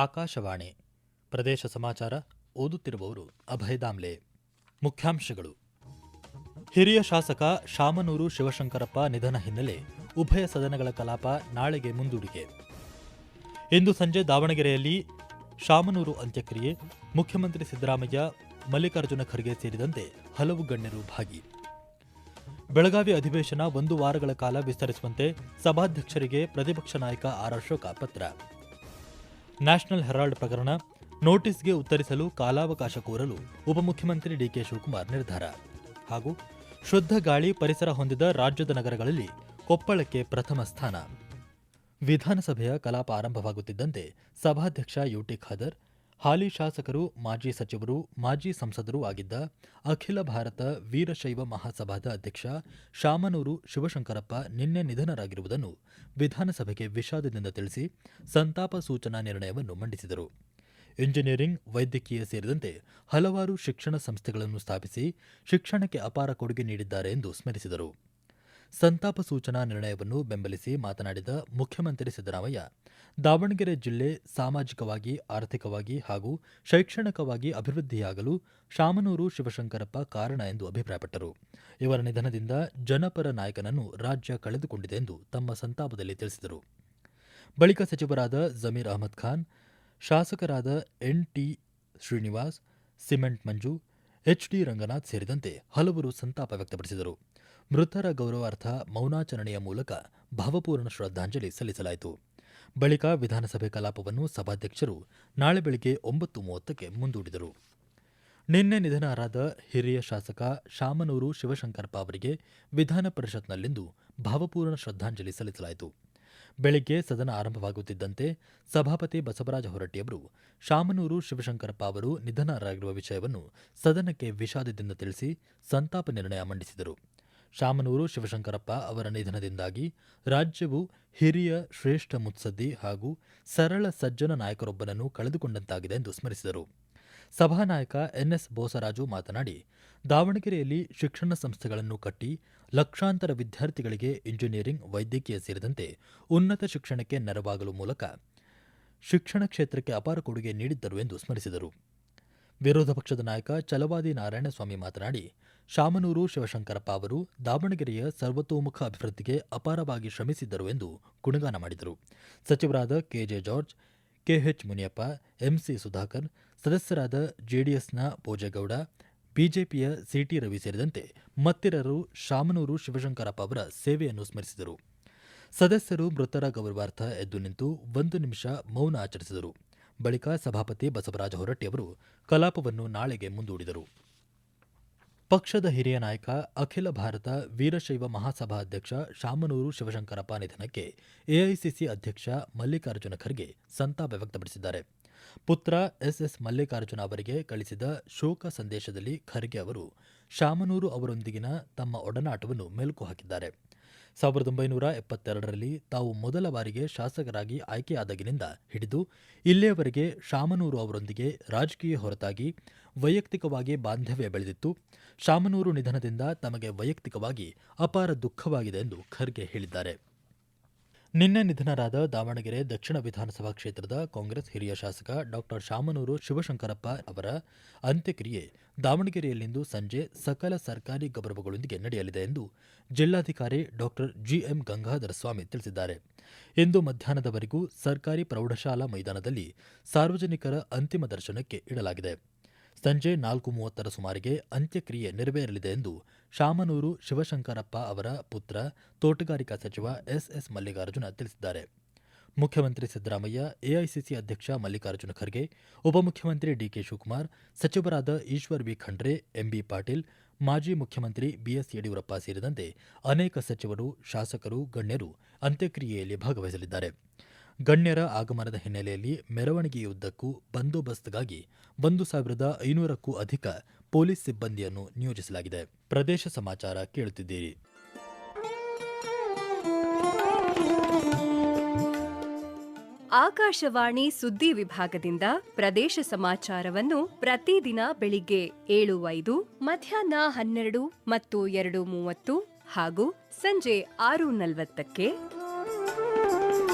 ಆಕಾಶವಾಣಿ ಪ್ರದೇಶ ಸಮಾಚಾರ ಓದುತ್ತಿರುವವರು ಅಭಯ ದಾಮ್ಲೆ. ಮುಖ್ಯಾಂಶಗಳು: ಹಿರಿಯ ಶಾಸಕ ಶಾಮನೂರು ಶಿವಶಂಕರಪ್ಪ ನಿಧನ ಹಿನ್ನೆಲೆ ಉಭಯ ಸದನಗಳ ಕಲಾಪ ನಾಳೆಗೆ ಮುಂದೂಡಿಕೆ. ಇಂದು ಸಂಜೆ ದಾವಣಗೆರೆಯಲ್ಲಿ ಶಾಮನೂರು ಅಂತ್ಯಕ್ರಿಯೆ. ಮುಖ್ಯಮಂತ್ರಿ ಸಿದ್ದರಾಮಯ್ಯ, ಮಲ್ಲಿಕಾರ್ಜುನ ಖರ್ಗೆ ಸೇರಿದಂತೆ ಹಲವು ಗಣ್ಯರು ಭಾಗಿ. ಬೆಳಗಾವಿ ಅಧಿವೇಶನ 1 ವಾರಗಳ ಕಾಲ ವಿಸ್ತರಿಸುವಂತೆ ಸಭಾಧ್ಯಕ್ಷರಿಗೆ ಪ್ರತಿಪಕ್ಷ ನಾಯಕ ಆರ್ ಅಶೋಕ ಪತ್ರ. ನ್ಯಾಷನಲ್ ಹೆರಾಲ್ಡ್ ಪ್ರಕರಣ ನೋಟಿಸ್ಗೆ ಉತ್ತರಿಸಲು ಕಾಲಾವಕಾಶ ಕೋರಲು ಉಪಮುಖ್ಯಮಂತ್ರಿ ಡಿಕೆ ಶಿವಕುಮಾರ್ ನಿರ್ಧಾರ. ಹಾಗೂ ಶುದ್ಧ ಗಾಳಿ ಪರಿಸರ ಹೊಂದಿದ ರಾಜ್ಯದ ನಗರಗಳಲ್ಲಿ ಕೊಪ್ಪಳಕ್ಕೆ ಪ್ರಥಮ ಸ್ಥಾನ. ವಿಧಾನಸಭೆಯ ಕಲಾಪ ಆರಂಭವಾಗುತ್ತಿದ್ದಂತೆ ಸಭಾಧ್ಯಕ್ಷ ಯುಟಿ ಖಾದರ್, ಹಾಲಿ ಶಾಸಕರು, ಮಾಜಿ ಸಚಿವರು, ಮಾಜಿ ಸಂಸದರೂ ಆಗಿದ್ದ ಅಖಿಲ ಭಾರತ ವೀರಶೈವ ಮಹಾಸಭಾದ ಅಧ್ಯಕ್ಷ ಶಾಮನೂರು ಶಿವಶಂಕರಪ್ಪ ನಿನ್ನೆ ನಿಧನರಾಗಿರುವುದನ್ನು ವಿಧಾನಸಭೆಗೆ ವಿಷಾದದಿಂದ ತಿಳಿಸಿ ಸಂತಾಪ ಸೂಚನಾ ನಿರ್ಣಯವನ್ನು ಮಂಡಿಸಿದರು. ಇಂಜಿನಿಯರಿಂಗ್, ವೈದ್ಯಕೀಯ ಸೇರಿದಂತೆ ಹಲವಾರು ಶಿಕ್ಷಣ ಸಂಸ್ಥೆಗಳನ್ನು ಸ್ಥಾಪಿಸಿ ಶಿಕ್ಷಣಕ್ಕೆ ಅಪಾರ ಕೊಡುಗೆ ನೀಡಿದ್ದಾರೆ ಎಂದು ಸ್ಮರಿಸಿದರು. ಸಂತಾಪ ಸೂಚನಾ ನಿರ್ಣಯವನ್ನು ಬೆಂಬಲಿಸಿ ಮಾತನಾಡಿದ ಮುಖ್ಯಮಂತ್ರಿ ಸಿದ್ದರಾಮಯ್ಯ, ದಾವಣಗೆರೆ ಜಿಲ್ಲೆ ಸಾಮಾಜಿಕವಾಗಿ, ಆರ್ಥಿಕವಾಗಿ ಹಾಗೂ ಶೈಕ್ಷಣಿಕವಾಗಿ ಅಭಿವೃದ್ಧಿಯಾಗಲು ಶಾಮನೂರು ಶಿವಶಂಕರಪ್ಪ ಕಾರಣ ಎಂದು ಅಭಿಪ್ರಾಯಪಟ್ಟರು. ಇವರ ನಿಧನದಿಂದ ಜನಪರ ನಾಯಕನನ್ನು ರಾಜ್ಯ ಕಳೆದುಕೊಂಡಿದೆ ಎಂದು ತಮ್ಮ ಸಂತಾಪದಲ್ಲಿ ತಿಳಿಸಿದರು. ಬಳಿಕ ಸಚಿವರಾದ ಜಮೀರ್ ಅಹಮದ್ ಖಾನ್, ಶಾಸಕರಾದ ಎನ್.ಟಿ. ಶ್ರೀನಿವಾಸ್, ಸಿಮೆಂಟ್ ಮಂಜು, ಎಚ್.ಡಿ. ರಂಗನಾಥ್ ಸೇರಿದಂತೆ ಹಲವರು ಸಂತಾಪ ವ್ಯಕ್ತಪಡಿಸಿದರು. ಮೃತರ ಗೌರವಾರ್ಥ ಮೌನಾಚರಣೆಯ ಮೂಲಕ ಭಾವಪೂರ್ಣ ಶ್ರದ್ಧಾಂಜಲಿ ಸಲ್ಲಿಸಲಾಯಿತು. ಬಳಿಕ ವಿಧಾನಸಭೆ ಕಲಾಪವನ್ನು ಸಭಾಧ್ಯಕ್ಷರು ನಾಳೆ ಬೆಳಗ್ಗೆ 9:30ಕ್ಕೆ ಮುಂದೂಡಿದರು. ನಿನ್ನೆ ನಿಧನರಾದ ಹಿರಿಯ ಶಾಸಕ ಶಾಮನೂರು ಶಿವಶಂಕರಪ್ಪ ಅವರಿಗೆ ವಿಧಾನ ಪರಿಷತ್ನಲ್ಲಿಂದು ಭಾವಪೂರ್ಣ ಶ್ರದ್ಧಾಂಜಲಿ ಸಲ್ಲಿಸಲಾಯಿತು. ಬೆಳಗ್ಗೆ ಸದನ ಆರಂಭವಾಗುತ್ತಿದ್ದಂತೆ ಸಭಾಪತಿ ಬಸವರಾಜ ಹೊರಟ್ಟಿಯವರು ಶಾಮನೂರು ಶಿವಶಂಕರಪ್ಪ ಅವರು ನಿಧನರಾಗಿರುವ ವಿಷಯವನ್ನು ಸದನಕ್ಕೆ ವಿಷಾದದಿಂದ ತಿಳಿಸಿ ಸಂತಾಪ ನಿರ್ಣಯ ಮಂಡಿಸಿದರು. ಶಾಮನೂರು ಶಿವಶಂಕರಪ್ಪ ಅವರ ನಿಧನದಿಂದಾಗಿ ರಾಜ್ಯವು ಹಿರಿಯ, ಶ್ರೇಷ್ಠ ಮುತ್ಸದ್ದಿ ಹಾಗೂ ಸರಳ ಸಜ್ಜನ ನಾಯಕರೊಬ್ಬನನ್ನು ಕಳೆದುಕೊಂಡಂತಾಗಿದೆ ಎಂದು ಸ್ಮರಿಸಿದರು. ಸಭಾನಾಯಕ ಎನ್ಎಸ್ ಬೋಸರಾಜು ಮಾತನಾಡಿ, ದಾವಣಗೆರೆಯಲ್ಲಿ ಶಿಕ್ಷಣ ಸಂಸ್ಥೆಗಳನ್ನು ಕಟ್ಟಿ ಲಕ್ಷಾಂತರ ವಿದ್ಯಾರ್ಥಿಗಳಿಗೆ ಇಂಜಿನಿಯರಿಂಗ್, ವೈದ್ಯಕೀಯ ಸೇರಿದಂತೆ ಉನ್ನತ ಶಿಕ್ಷಣಕ್ಕೆ ನೆರವಾಗಲು ಮೂಲಕ ಶಿಕ್ಷಣ ಕ್ಷೇತ್ರಕ್ಕೆ ಅಪಾರ ಕೊಡುಗೆ ನೀಡಿದ್ದರು ಎಂದು ಸ್ಮರಿಸಿದರು. ವಿರೋಧ ಪಕ್ಷದ ನಾಯಕ ಛಲವಾದಿ ನಾರಾಯಣಸ್ವಾಮಿ ಮಾತನಾಡಿ, ಶಾಮನೂರು ಶಿವಶಂಕರಪ್ಪ ಅವರು ದಾವಣಗೆರೆಯ ಸರ್ವತೋಮುಖ ಅಭಿವೃದ್ಧಿಗೆ ಅಪಾರವಾಗಿ ಶ್ರಮಿಸಿದ್ದರು ಎಂದು ಗುಣಗಾನ ಮಾಡಿದರು. ಸಚಿವರಾದ ಕೆಜೆ ಜಾರ್ಜ್, ಕೆಎಚ್ ಮುನಿಯಪ್ಪ, ಎಂಸಿ ಸುಧಾಕರ್, ಸದಸ್ಯರಾದ ಜೆಡಿಎಸ್ನ ಭೋಜೇಗೌಡ, ಬಿಜೆಪಿಯ ಸಿಟಿ ರವಿ ಸೇರಿದಂತೆ ಮತ್ತಿತರರು ಶಾಮನೂರು ಶಿವಶಂಕರಪ್ಪ ಅವರ ಸೇವೆಯನ್ನು ಸ್ಮರಿಸಿದರು. ಸದಸ್ಯರು ಮೃತರ ಗೌರವಾರ್ಥ ಎದ್ದು ನಿಂತು 1 ನಿಮಿಷ ಮೌನ ಆಚರಿಸಿದರು. ಬಳಿಕ ಸಭಾಪತಿ ಬಸವರಾಜ ಹೊರಟ್ಟಿ ಅವರು ಕಲಾಪವನ್ನು ನಾಳೆಗೆ ಮುಂದೂಡಿದರು. ಪಕ್ಷದ ಹಿರಿಯ ನಾಯಕ, ಅಖಿಲ ಭಾರತ ವೀರಶೈವ ಮಹಾಸಭಾ ಅಧ್ಯಕ್ಷ ಶಾಮನೂರು ಶಿವಶಂಕರಪ್ಪ ನಿಧನಕ್ಕೆ ಎಐಸಿಸಿ ಅಧ್ಯಕ್ಷ ಮಲ್ಲಿಕಾರ್ಜುನ ಖರ್ಗೆ ಸಂತಾಪ ವ್ಯಕ್ತಪಡಿಸಿದ್ದಾರೆ. ಪುತ್ರ ಎಸ್ ಮಲ್ಲಿಕಾರ್ಜುನ ಅವರಿಗೆ ಕಳಿಸಿದ ಶೋಕ ಸಂದೇಶದಲ್ಲಿ ಖರ್ಗೆ ಅವರು ಶಾಮನೂರು ಅವರೊಂದಿಗಿನ ತಮ್ಮ ಒಡನಾಟವನ್ನು ಮೆಲುಕು ಹಾಕಿದ್ದಾರೆ. 1972ರಲ್ಲಿ ತಾವು ಮೊದಲ ಬಾರಿಗೆ ಶಾಸಕರಾಗಿ ಆಯ್ಕೆಯಾದಾಗಿನಿಂದ ಹಿಡಿದು ಇಲ್ಲಿಯವರೆಗೆ ಶಾಮನೂರು ಅವರೊಂದಿಗೆ ರಾಜಕೀಯ ಹೊರತಾಗಿ ವೈಯಕ್ತಿಕವಾಗಿ ಬಾಂಧವ್ಯ ಬೆಳೆದಿತ್ತು. ಶಾಮನೂರು ನಿಧನದಿಂದ ತಮಗೆ ವೈಯಕ್ತಿಕವಾಗಿ ಅಪಾರ ದುಃಖವಾಗಿದೆ ಎಂದು ಖರ್ಗೆ ಹೇಳಿದ್ದಾರೆ. ನಿನ್ನೆ ನಿಧನರಾದ ದಾವಣಗೆರೆ ದಕ್ಷಿಣ ವಿಧಾನಸಭಾ ಕ್ಷೇತ್ರದ ಕಾಂಗ್ರೆಸ್ ಹಿರಿಯ ಶಾಸಕ ಡಾ ಶಾಮನೂರು ಶಿವಶಂಕರಪ್ಪ ಅವರ ಅಂತ್ಯಕ್ರಿಯೆ ದಾವಣಗೆರೆಯಲ್ಲಿಂದು ಸಂಜೆ ಸಕಲ ಸರ್ಕಾರಿ ಗೌರವಗಳೊಂದಿಗೆ ನಡೆಯಲಿದೆ ಎಂದು ಜಿಲ್ಲಾಧಿಕಾರಿ ಡಾ ಜಿಎಂ ಗಂಗಾಧರ ಸ್ವಾಮಿ ತಿಳಿಸಿದ್ದಾರೆ. ಇಂದು ಮಧ್ಯಾಹ್ನದವರೆಗೂ ಸರ್ಕಾರಿ ಪ್ರೌಢಶಾಲಾ ಮೈದಾನದಲ್ಲಿ ಸಾರ್ವಜನಿಕರ ಅಂತಿಮ ದರ್ಶನಕ್ಕೆ ಇಡಲಾಗಿದೆ. ಸಂಜೆ 4:30 ಸುಮಾರಿಗೆ ಅಂತ್ಯಕ್ರಿಯೆ ನೆರವೇರಲಿದೆ ಎಂದು ಶಾಮನೂರು ಶಿವಶಂಕರಪ್ಪ ಅವರ ಪುತ್ರ, ತೋಟಗಾರಿಕಾ ಸಚಿವ ಎಸ್ ಮಲ್ಲಿಕಾರ್ಜುನ ತಿಳಿಸಿದ್ದಾರೆ. ಮುಖ್ಯಮಂತ್ರಿ ಸಿದ್ದರಾಮಯ್ಯ, ಎಐಸಿಸಿ ಅಧ್ಯಕ್ಷ ಮಲ್ಲಿಕಾರ್ಜುನ ಖರ್ಗೆ, ಉಪಮುಖ್ಯಮಂತ್ರಿ ಡಿಕೆ ಶಿವಕುಮಾರ್, ಸಚಿವರಾದ ಈಶ್ವರ್ ಬಿ ಖಂಡ್ರೆ, ಎಂಬಿ ಪಾಟೀಲ್, ಮಾಜಿ ಮುಖ್ಯಮಂತ್ರಿ ಬಿಎಸ್ ಯಡಿಯೂರಪ್ಪ ಸೇರಿದಂತೆ ಅನೇಕ ಸಚಿವರು, ಶಾಸಕರು, ಗಣ್ಯರು ಅಂತ್ಯಕ್ರಿಯೆಯಲ್ಲಿ ಭಾಗವಹಿಸಲಿದ್ದಾರೆ. ಗಣ್ಯರ ಆಗಮನದ ಹಿನ್ನೆಲೆಯಲ್ಲಿ ಮೆರವಣಿಗೆಯುದ್ದಕ್ಕೂ ಬಂದೋಬಸ್ತ್ಗಾಗಿ 1,500ಕ್ಕೂ ಅಧಿಕ ಪೊಲೀಸ್ ಸಿಬ್ಬಂದಿಯನ್ನು ನಿಯೋಜಿಸಲಾಗಿದೆ. ಪ್ರದೇಶ ಸಮಾಚಾರ ಕೇಳುತ್ತಿದ್ದೀರಿ. ಆಕಾಶವಾಣಿ ಸುದ್ದಿ ವಿಭಾಗದಿಂದ ಪ್ರದೇಶ ಸಮಾಚಾರವನ್ನು ಪ್ರತಿದಿನ ಬೆಳಿಗ್ಗೆ 7:05, ಮಧ್ಯಾಹ್ನ 12 ಮತ್ತು 2:30 ಹಾಗೂ ಸಂಜೆ 6:40ಕ್ಕೆ.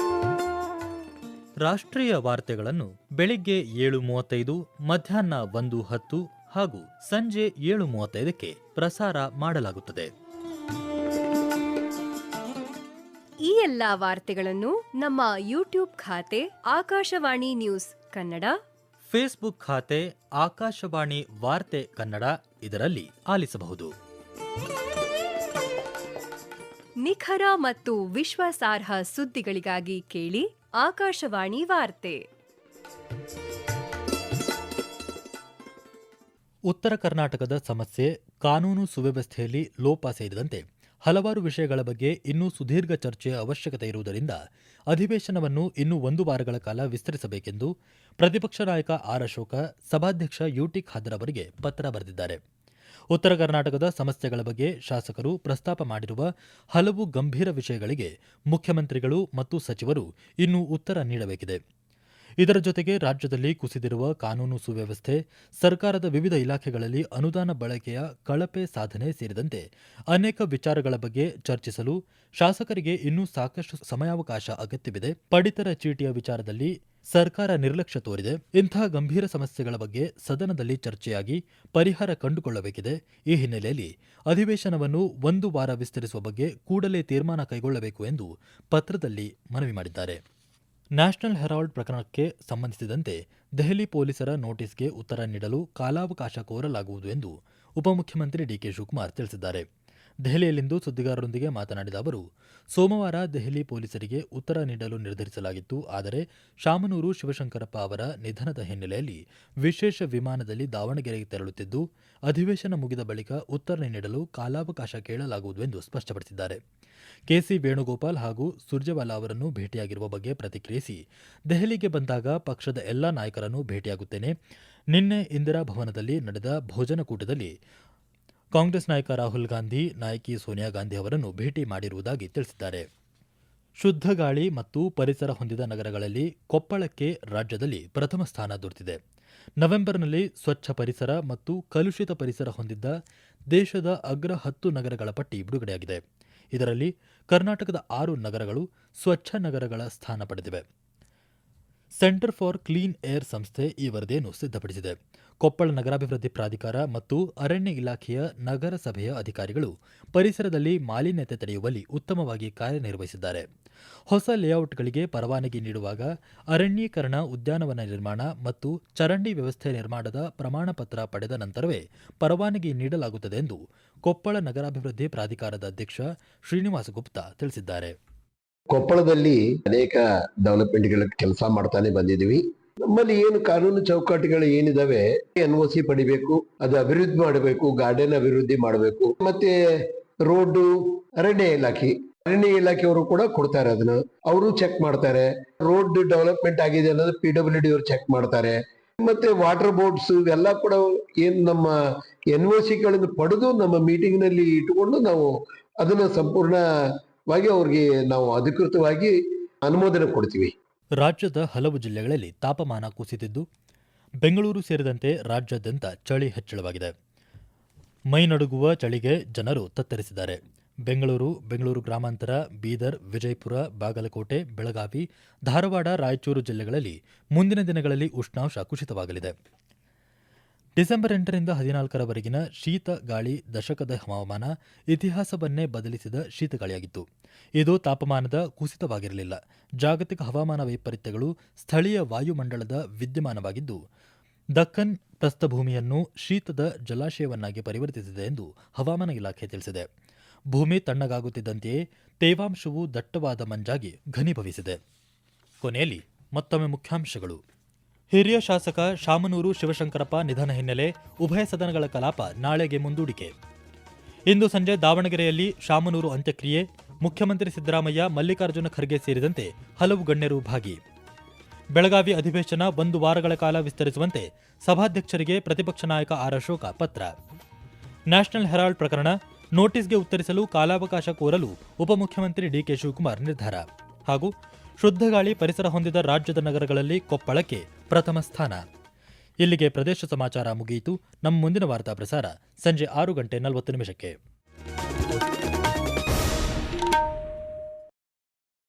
ರಾಷ್ಟ್ರೀಯ ವಾರ್ತೆಗಳನ್ನು ಬೆಳಿಗ್ಗೆ 7:35, ಮಧ್ಯಾಹ್ನ 1:10 ಹಾಗೂ ಸಂಜೆ 7:35ಕ್ಕೆ ಪ್ರಸಾರ ಮಾಡಲಾಗುತ್ತದೆ. ಈ ಎಲ್ಲಾ ವಾರ್ತೆಗಳನ್ನು ನಮ್ಮ ಯೂಟ್ಯೂಬ್ ಖಾತೆ ಆಕಾಶವಾಣಿ ನ್ಯೂಸ್ ಕನ್ನಡ, ಫೇಸ್ಬುಕ್ ಖಾತೆ ಆಕಾಶವಾಣಿ ವಾರ್ತೆ ಕನ್ನಡ ಇದರಲ್ಲಿ ಆಲಿಸಬಹುದು. ನಿಖರ ಮತ್ತು ವಿಶ್ವಾಸಾರ್ಹ ಸುದ್ದಿಗಳಿಗಾಗಿ ಕೇಳಿ ಆಕಾಶವಾಣಿ ವಾರ್ತೆ. ಉತ್ತರ ಕರ್ನಾಟಕದ ಸಮಸ್ಯೆ, ಕಾನೂನು ಸುವ್ಯವಸ್ಥೆಯಲ್ಲಿ ಲೋಪ ಸೇರಿದಂತೆ ಹಲವಾರು ವಿಷಯಗಳ ಬಗ್ಗೆ ಇನ್ನೂ ಸುದೀರ್ಘ ಚರ್ಚೆಯ ಅವಶ್ಯಕತೆ ಇರುವುದರಿಂದ ಅಧಿವೇಶನವನ್ನು ಇನ್ನೂ 1 ವಾರಗಳ ಕಾಲ ವಿಸ್ತರಿಸಬೇಕೆಂದು ಪ್ರತಿಪಕ್ಷ ನಾಯಕ ಆರ್ ಅಶೋಕ ಸಭಾಧ್ಯಕ್ಷ ಯುಟಿ ಖಾದರ್ ಅವರಿಗೆ ಪತ್ರ ಬರೆದಿದ್ದಾರೆ. ಉತ್ತರ ಕರ್ನಾಟಕದ ಸಮಸ್ಯೆಗಳ ಬಗ್ಗೆ ಶಾಸಕರು ಪ್ರಸ್ತಾಪ ಮಾಡಿರುವ ಹಲವು ಗಂಭೀರ ವಿಷಯಗಳಿಗೆ ಮುಖ್ಯಮಂತ್ರಿಗಳು ಮತ್ತು ಸಚಿವರು ಇನ್ನೂ ಉತ್ತರ ನೀಡಬೇಕಿದೆ. ಇದರ ಜೊತೆಗೆ ರಾಜ್ಯದಲ್ಲಿ ಕುಸಿದಿರುವ ಕಾನೂನು ಸುವ್ಯವಸ್ಥೆ, ಸರ್ಕಾರದ ವಿವಿಧ ಇಲಾಖೆಗಳಲ್ಲಿ ಅನುದಾನ ಬಳಕೆಯ ಕಳಪೆ ಸಾಧನೆ ಸೇರಿದಂತೆ ಅನೇಕ ವಿಚಾರಗಳ ಬಗ್ಗೆ ಚರ್ಚಿಸಲು ಶಾಸಕರಿಗೆ ಇನ್ನೂ ಸಾಕಷ್ಟು ಸಮಯಾವಕಾಶ ಅಗತ್ಯವಿದೆ. ಪಡಿತರ ಚೀಟಿಯ ವಿಚಾರದಲ್ಲಿ ಸರ್ಕಾರ ನಿರ್ಲಕ್ಷ್ಯ ತೋರಿದೆ. ಇಂತಹ ಗಂಭೀರ ಸಮಸ್ಯೆಗಳ ಬಗ್ಗೆ ಸದನದಲ್ಲಿ ಚರ್ಚೆಯಾಗಿ ಪರಿಹಾರ ಕಂಡುಕೊಳ್ಳಬೇಕಿದೆ. ಈ ಹಿನ್ನೆಲೆಯಲ್ಲಿ ಅಧಿವೇಶನವನ್ನು 1 ವಾರ ವಿಸ್ತರಿಸುವ ಬಗ್ಗೆ ಕೂಡಲೇ ತೀರ್ಮಾನ ಕೈಗೊಳ್ಳಬೇಕು ಎಂದು ಪತ್ರದಲ್ಲಿ ಮನವಿ ಮಾಡಿದ್ದಾರೆ. ನ್ಯಾಷನಲ್ ಹೆರಾಲ್ಡ್ ಪ್ರಕರಣಕ್ಕೆ ಸಂಬಂಧಿಸಿದಂತೆ ದೆಹಲಿ ಪೊಲೀಸರ ನೋಟಿಸ್ಗೆ ಉತ್ತರ ನೀಡಲು ಕಾಲಾವಕಾಶ ಕೋರಲಾಗುವುದು ಎಂದು ಉಪಮುಖ್ಯಮಂತ್ರಿ ಡಿಕೆ ಶಿವಕುಮಾರ್ ತಿಳಿಸಿದ್ದಾರೆ. ದೆಹಲಿಯಲ್ಲಿಂದು ಸುದ್ದಿಗಾರರೊಂದಿಗೆ ಮಾತನಾಡಿದ ಅವರು, ಸೋಮವಾರ ದೆಹಲಿ ಪೊಲೀಸರಿಗೆ ಉತ್ತರ ನೀಡಲು ನಿರ್ಧರಿಸಲಾಗಿತ್ತು. ಆದರೆ ಶಾಮನೂರು ಶಿವಶಂಕರಪ್ಪ ಅವರ ನಿಧನದ ಹಿನ್ನೆಲೆಯಲ್ಲಿ ವಿಶೇಷ ವಿಮಾನದಲ್ಲಿ ದಾವಣಗೆರೆಗೆ ತೆರಳುತ್ತಿದ್ದು, ಅಧಿವೇಶನ ಮುಗಿದ ಬಳಿಕ ಉತ್ತರ ನೀಡಲು ಕಾಲಾವಕಾಶ ಕೇಳಲಾಗುವುದು ಎಂದು ಸ್ಪಷ್ಟಪಡಿಸಿದ್ದಾರೆ. ಕೆಸಿ ವೇಣುಗೋಪಾಲ್ ಹಾಗೂ ಸುರ್ಜೇವಾಲಾ ಅವರನ್ನು ಭೇಟಿಯಾಗಿರುವ ಬಗ್ಗೆ ಪ್ರತಿಕ್ರಿಯಿಸಿ, ದೆಹಲಿಗೆ ಬಂದಾಗ ಪಕ್ಷದ ಎಲ್ಲಾ ನಾಯಕರನ್ನು ಭೇಟಿಯಾಗುತ್ತೇನೆ. ನಿನ್ನೆ ಇಂದಿರಾ ಭವನದಲ್ಲಿ ನಡೆದ ಭೋಜನಕೂಟದಲ್ಲಿ ಕಾಂಗ್ರೆಸ್ ನಾಯಕ ರಾಹುಲ್ ಗಾಂಧಿ, ನಾಯಕಿ ಸೋನಿಯಾ ಗಾಂಧಿ ಅವರನ್ನು ಭೇಟಿ ಮಾಡಿರುವುದಾಗಿ ತಿಳಿಸಿದ್ದಾರೆ. ಶುದ್ಧ ಗಾಳಿ ಮತ್ತು ಪರಿಸರ ಹೊಂದಿದ ನಗರಗಳಲ್ಲಿ ಕೊಪ್ಪಳಕ್ಕೆ ರಾಜ್ಯದಲ್ಲಿ ಪ್ರಥಮ ಸ್ಥಾನ ದೊರೆತಿದೆ. ನವೆಂಬರ್ನಲ್ಲಿ ಸ್ವಚ್ಛ ಪರಿಸರ ಮತ್ತು ಕಲುಷಿತ ಪರಿಸರ ಹೊಂದಿದ್ದ ದೇಶದ ಅಗ್ರ 10 ನಗರಗಳ ಪಟ್ಟಿ ಬಿಡುಗಡೆಯಾಗಿದೆ. ಇದರಲ್ಲಿ ಕರ್ನಾಟಕದ 6 ನಗರಗಳು ಸ್ವಚ್ಛ ನಗರಗಳ ಸ್ಥಾನ ಪಡೆದಿವೆ. ಸೆಂಟರ್ ಫಾರ್ ಕ್ಲೀನ್ ಏರ್ ಸಂಸ್ಥೆ ಈ ವರದಿಯನ್ನು ಸಿದ್ಧಪಡಿಸಿದೆ. ಕೊಪ್ಪಳ ನಗರಾಭಿವೃದ್ಧಿ ಪ್ರಾಧಿಕಾರ ಮತ್ತು ಅರಣ್ಯ ಇಲಾಖೆಯ ನಗರಸಭೆಯ ಅಧಿಕಾರಿಗಳು ಪರಿಸರದಲ್ಲಿ ಮಾಲಿನ್ಯತೆ ತಡೆಯುವಲ್ಲಿ ಉತ್ತಮವಾಗಿ ಕಾರ್ಯನಿರ್ವಹಿಸಿದ್ದಾರೆ. ಹೊಸ ಲೇಔಟ್ಗಳಿಗೆ ಪರವಾನಗಿ ನೀಡುವಾಗ ಅರಣ್ಯೀಕರಣ, ಉದ್ಯಾನವನ ನಿರ್ಮಾಣ ಮತ್ತು ಚರಂಡಿ ವ್ಯವಸ್ಥೆ ನಿರ್ಮಾಣದ ಪ್ರಮಾಣ ಪತ್ರ ಪಡೆದ ನಂತರವೇ ಪರವಾನಗಿ ನೀಡಲಾಗುತ್ತದೆ ಎಂದು ಕೊಪ್ಪಳ ನಗರಾಭಿವೃದ್ಧಿ ಪ್ರಾಧಿಕಾರದ ಅಧ್ಯಕ್ಷ ಶ್ರೀನಿವಾಸ ಗುಪ್ತಾ ತಿಳಿಸಿದ್ದಾರೆ. ಕೊಪ್ಪಳದಲ್ಲಿ ಅನೇಕ ಡೆವಲಪ್ಮೆಂಟ್ಗಳ ಕೆಲಸ ಮಾಡ್ತಾನೆ ಬಂದಿದ್ದೀವಿ. ನಮ್ಮಲ್ಲಿ ಏನು ಕಾನೂನು ಚೌಕಟ್ಟುಗಳು ಏನಿದಾವೆ, NOC ಪಡಿಬೇಕು, ಅದು ಅಭಿವೃದ್ಧಿ ಮಾಡಬೇಕು, ಗಾರ್ಡನ್ ಅಭಿವೃದ್ಧಿ ಮಾಡಬೇಕು, ಮತ್ತೆ ರೋಡ್ ಅರಣ್ಯ ಇಲಾಖೆಯವರು ಕೂಡ ಕೊಡ್ತಾರೆ. ಅದನ್ನ ಅವರು ಚೆಕ್ ಮಾಡ್ತಾರೆ. ರೋಡ್ ಡೆವಲಪ್ಮೆಂಟ್ ಆಗಿದೆ ಅನ್ನೋದು PWD ಅವರು ಚೆಕ್ ಮಾಡ್ತಾರೆ. ಮತ್ತೆ ವಾಟರ್ ಬೋರ್ಡ್ಸ್ ಇವೆಲ್ಲ ಕೂಡ ಏನ್ ನಮ್ಮ NOC ಗಳನ್ನು ಪಡೆದು ನಮ್ಮ ಮೀಟಿಂಗ್ ನಲ್ಲಿ ಇಟ್ಟುಕೊಂಡು ನಾವು ಅದನ್ನ ಸಂಪೂರ್ಣವಾಗಿ ಅವ್ರಿಗೆ ನಾವು ಅಧಿಕೃತವಾಗಿ ಅನುಮೋದನೆ ಕೊಡ್ತೀವಿ. ರಾಜ್ಯದ ಹಲವು ಜಿಲ್ಲೆಗಳಲ್ಲಿ ತಾಪಮಾನ ಕುಸಿದಿದ್ದು, ಬೆಂಗಳೂರು ಸೇರಿದಂತೆ ರಾಜ್ಯಾದ್ಯಂತ ಚಳಿ ಹೆಚ್ಚಳವಾಗಿದೆ. ಮೈನಡುಗುವ ಚಳಿಗೆ ಜನರು ತತ್ತರಿಸಿದ್ದಾರೆ. ಬೆಂಗಳೂರು ಗ್ರಾಮಾಂತರ, ಬೀದರ್, ವಿಜಯಪುರ, ಬಾಗಲಕೋಟೆ, ಬೆಳಗಾವಿ, ಧಾರವಾಡ, ರಾಯಚೂರು ಜಿಲ್ಲೆಗಳಲ್ಲಿ ಮುಂದಿನ ದಿನಗಳಲ್ಲಿ ಉಷ್ಣಾಂಶ ಕುಸಿತವಾಗಲಿದೆ. ಡಿಸೆಂಬರ್ 8ರಿಂದ 14ರವರೆಗಿನ ಶೀತ ಗಾಳಿ ದಶಕದ ಹವಾಮಾನ ಇತಿಹಾಸವನ್ನೇ ಬದಲಿಸಿದ ಶೀತಗಾಳಿಯಾಗಿತ್ತು. ಇದು ತಾಪಮಾನದ ಕುಸಿತವಾಗಿರಲಿಲ್ಲ. ಜಾಗತಿಕ ಹವಾಮಾನ ವೈಪರೀತ್ಯಗಳು ಸ್ಥಳೀಯ ವಾಯುಮಂಡಲದ ವಿದ್ಯಮಾನವಾಗಿದ್ದು, ದಕ್ಕನ್ ಪ್ರಸ್ಥಭೂಮಿಯನ್ನು ಶೀತದ ಜಲಾಶಯವನ್ನಾಗಿ ಪರಿವರ್ತಿಸಿದೆ ಎಂದು ಹವಾಮಾನ ಇಲಾಖೆ ತಿಳಿಸಿದೆ. ಭೂಮಿ ತಣ್ಣಗಾಗುತ್ತಿದ್ದಂತೆಯೇ ತೇವಾಂಶವು ದಟ್ಟವಾದ ಮಂಜಾಗಿ ಘನೀಭವಿಸಿದೆ. ಕೊನೆಯಲ್ಲಿ ಮತ್ತೊಮ್ಮೆ ಮುಖ್ಯಾಂಶಗಳು. ಹಿರಿಯ ಶಾಸಕ ಶಾಮನೂರು ಶಿವಶಂಕರಪ್ಪ ನಿಧನ ಹಿನ್ನೆಲೆ ಉಭಯ ಸದನಗಳ ಕಲಾಪ ನಾಳೆಗೆ ಮುಂದೂಡಿಕೆ. ಇಂದು ಸಂಜೆ ದಾವಣಗೆರೆಯಲ್ಲಿ ಶಾಮನೂರು ಅಂತ್ಯಕ್ರಿಯೆ. ಮುಖ್ಯಮಂತ್ರಿ ಸಿದ್ದರಾಮಯ್ಯ, ಮಲ್ಲಿಕಾರ್ಜುನ ಖರ್ಗೆ ಸೇರಿದಂತೆ ಹಲವು ಗಣ್ಯರು ಭಾಗಿ. ಬೆಳಗಾವಿ ಅಧಿವೇಶನ 1 ವಾರಗಳ ಕಾಲ ವಿಸ್ತರಿಸುವಂತೆ ಸಭಾಧ್ಯಕ್ಷರಿಗೆ ಪ್ರತಿಪಕ್ಷ ನಾಯಕ ಆರ್ ಅಶೋಕ ಪತ್ರ. ನ್ಯಾಷನಲ್ ಹೆರಾಲ್ಡ್ ಪ್ರಕರಣ ನೋಟಿಸ್ಗೆ ಉತ್ತರಿಸಲು ಕಾಲಾವಕಾಶ ಕೋರಲು ಉಪಮುಖ್ಯಮಂತ್ರಿ ಡಿಕೆ ಶಿವಕುಮಾರ್ ನಿರ್ಧಾರ. ಹಾಗೂ ಶುದ್ಧ ಗಾಳಿ ಪರಿಸರ ಹೊಂದಿದ ರಾಜ್ಯದ ನಗರಗಳಲ್ಲಿ ಕೊಪ್ಪಳಕ್ಕೆ ಪ್ರಥಮ ಸ್ಥಾನ. ಇಲ್ಲಿಗೆ ಪ್ರದೇಶ ಸಮಾಚಾರ ಮುಗಿಯಿತು. ನಮ್ಮ ಮುಂದಿನ ವಾರ್ತಾ ಪ್ರಸಾರ ಸಂಜೆ 6:40 ನಿಮಿಷಕ್ಕೆ.